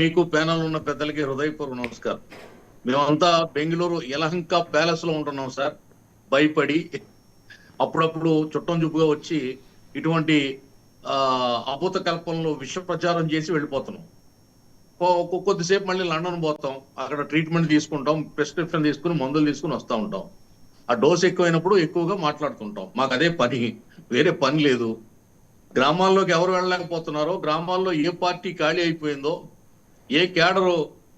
మీకు ప్యానల్ ఉన్న పెద్దలకి హృదయపూర్వక నమస్కారం. మేమంతా బెంగళూరు యలహంక ప్యాలెస్ లో ఉంటున్నాం సార్. భయపడి అప్పుడప్పుడు చుట్టం చూపుగా వచ్చి ఇటువంటి అభూత కల్పనలో విష ప్రచారం చేసి వెళ్ళిపోతున్నాం. కొద్దిసేపు మళ్ళీ లండన్ పోతాం, అక్కడ ట్రీట్మెంట్ తీసుకుంటాం, ప్రిస్క్రిప్షన్ తీసుకుని మందులు తీసుకుని వస్తూ ఉంటాం. ఆ డోస్ ఎక్కువైనప్పుడు ఎక్కువగా మాట్లాడుతుంటాం. మాకు అదే పని, వేరే పని లేదు. గ్రామాల్లోకి ఎవరు వెళ్ళలేకపోతున్నారో, గ్రామాల్లో ఏ పార్టీ ఖాళీ అయిపోయిందో, ఏ క్యాడరు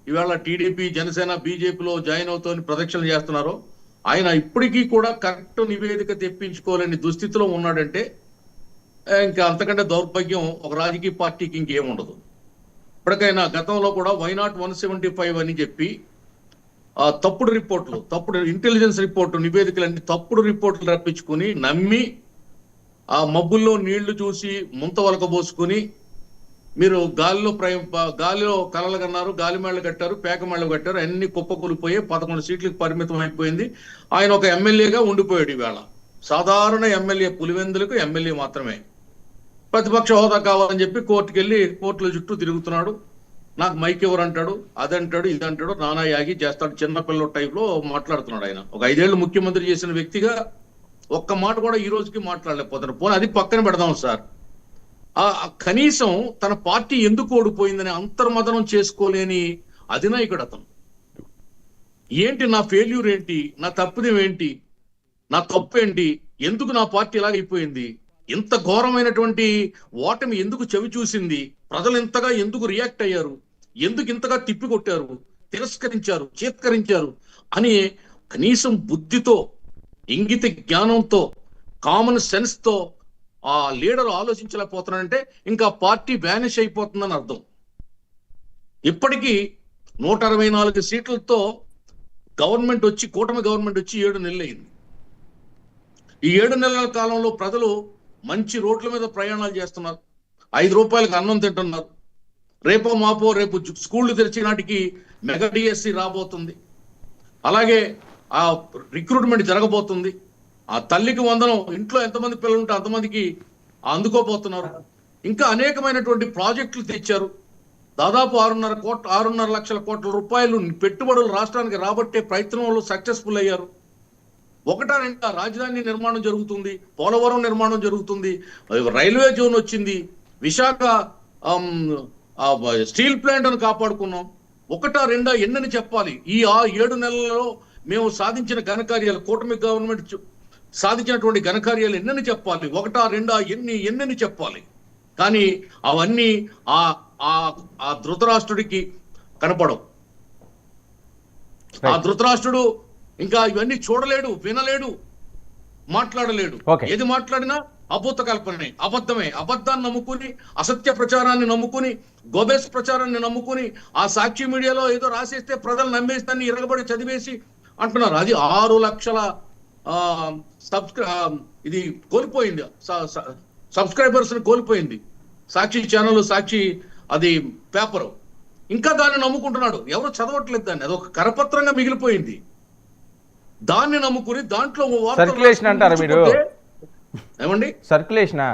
ఇవాళ టీడీపీ, జనసేన, బీజేపీలో జాయిన్ అవుతామని ప్రదక్షిణలు చేస్తున్నారో, ఆయన ఇప్పటికీ కూడా కరెక్ట్ నివేదిక తెప్పించుకోలేని దుస్థితిలో ఉన్నాడంటే ఇంకా అంతకంటే దౌర్భాగ్యం ఒక రాజకీయ పార్టీకి ఇంకేముండదు. ఇప్పటికైనా గతంలో కూడా వైనాట్ 175 అని చెప్పి తప్పుడు రిపోర్ట్లు, తప్పుడు ఇంటెలిజెన్స్ రిపోర్టు నివేదికలన్నీ తప్పుడు రిపోర్ట్లు రప్పించుకుని నమ్మి ఆ మబ్బుల్లో నీళ్లు చూసి ముంత వలకబోసుకుని మీరు గాలిలో కలలు కన్నారు, గాలిమేళ్లు కట్టారు, పేకమేళ్లు కట్టారు, అన్ని కుప్పకూలిపోయి 11 సీట్లకు పరిమితం అయిపోయింది. ఆయన ఒక ఎమ్మెల్యేగా ఉండిపోయాడు. ఈవేళ సాధారణ ఎమ్మెల్యే, పులివెందులకు ఎమ్మెల్యే మాత్రమే. ప్రతిపక్ష హోదా కావాలని చెప్పి కోర్టుల చుట్టూ తిరుగుతున్నాడు. నాకు మైక్ ఎవరు అంటాడు, అదంటాడు, ఇదంటాడు, నానా యాగి చేస్తాడు. చిన్నపిల్ల టైప్ లో మాట్లాడుతున్నాడు. ఆయన ఒక 5 ఏళ్ళు ముఖ్యమంత్రి చేసిన వ్యక్తిగా ఒక్క మాట కూడా ఈ రోజుకి మాట్లాడలేకపోతున్నారు. పోనీ అది పక్కన పెడదాం సార్. కనీసం తన పార్టీ ఎందుకు ఓడిపోయిందని అంతర్మదనం చేసుకోలేని అధినాయకుడు అతను. ఏంటి నా ఫెయిల్యూర్ ఏంటి, నా తప్పుదేం ఏంటి, నా తప్పు ఏంటి, ఎందుకు నా పార్టీ ఇలాగ అయిపోయింది, ఇంత ఘోరమైనటువంటి ఓటమి ఎందుకు చవి చూసింది, ప్రజలు ఇంతగా ఎందుకు రియాక్ట్ అయ్యారు, ఎందుకు ఇంతగా తిప్పికొట్టారు, తిరస్కరించారు, చేత్కరించారు అని కనీసం బుద్ధితో, ఇంగిత జ్ఞానంతో, కామన్ సెన్స్ తో ఆ లీడర్ ఆలోచించలేకపోతున్నాడంటే ఇంకా పార్టీ వ్యానిష్ అయిపోతుందని అర్థం. ఇప్పటికీ 164 సీట్లతో గవర్నమెంట్ వచ్చి, కూటమి గవర్నమెంట్ వచ్చి 7 నెలలు అయింది. ఈ 7 నెలల కాలంలో ప్రజలు మంచి రోడ్ల మీద ప్రయాణాలు చేస్తున్నారు, 5 రూపాయలకు అన్నం తింటున్నారు. రేపు స్కూళ్లు తెరిచే నాటికి మెగా డిఎస్సి రాబోతుంది. అలాగే ఆ రిక్రూట్మెంట్ జరగబోతుంది. ఆ తల్లికి వందనం, ఇంట్లో ఎంతమంది పిల్లలు ఉంటే అంతమందికి అందుకోబోతున్నారు. ఇంకా అనేకమైనటువంటి ప్రాజెక్టులు తెచ్చారు. దాదాపు 6.5 లక్షల కోట్ల రూపాయలు పెట్టుబడులు రాష్ట్రానికి రాబట్టే ప్రయత్నంలో సక్సెస్ఫుల్ అయ్యారు. ఒకటా రెండా రాజధాని నిర్మాణం జరుగుతుంది, పోలవరం నిర్మాణం జరుగుతుంది, రైల్వే జోన్ వచ్చింది, విశాఖ స్టీల్ ప్లాంట్ అని కాపాడుకున్నాం. ఒకటా రెండా ఎన్నని చెప్పాలి? ఈ 7 నెలలలో మేము సాధించిన ఘనకార్యాలు, కూటమి గవర్నమెంట్ సాధించినటువంటి ఘనకార్యాలు ఎన్నని చెప్పాలి? ఒకటా రెండా ఎన్నని చెప్పాలి? కానీ అవన్నీ ఆ ధృతరాష్ట్రుడికి కనపడవు. ఆ ధృతరాష్ట్రుడు ఇంకా ఇవన్నీ చూడలేడు, వినలేడు, మాట్లాడలేడు. ఏది మాట్లాడినా అభూత కల్పనే, అబద్ధమే. అబద్ధాన్ని నమ్ముకుని, అసత్య ప్రచారాన్ని నమ్ముకుని, గోబెస్ ప్రచారాన్ని నమ్ముకుని, ఆ సాక్షి మీడియాలో ఏదో రాసేస్తే ప్రజలు నమ్మేస్తాన్ని ఇరగబడి చదివేసి అంటున్నారు. అది 6 లక్షల ఇది కోల్పోయింది, సబ్స్క్రైబర్స్ కోల్పోయింది సాక్షి ఛానల్, సాక్షి అది పేపరు. ఇంకా దాన్ని నమ్ముకుంటున్నాడు. ఎవరు చదవట్లేదు దాన్ని, అదొక కరపత్రంగా మిగిలిపోయింది. దాన్ని నమ్ముకుని దాంట్లో సర్క్యులేషన్ అంటారా మీరు? ఏమండి, సర్క్యులేషనా?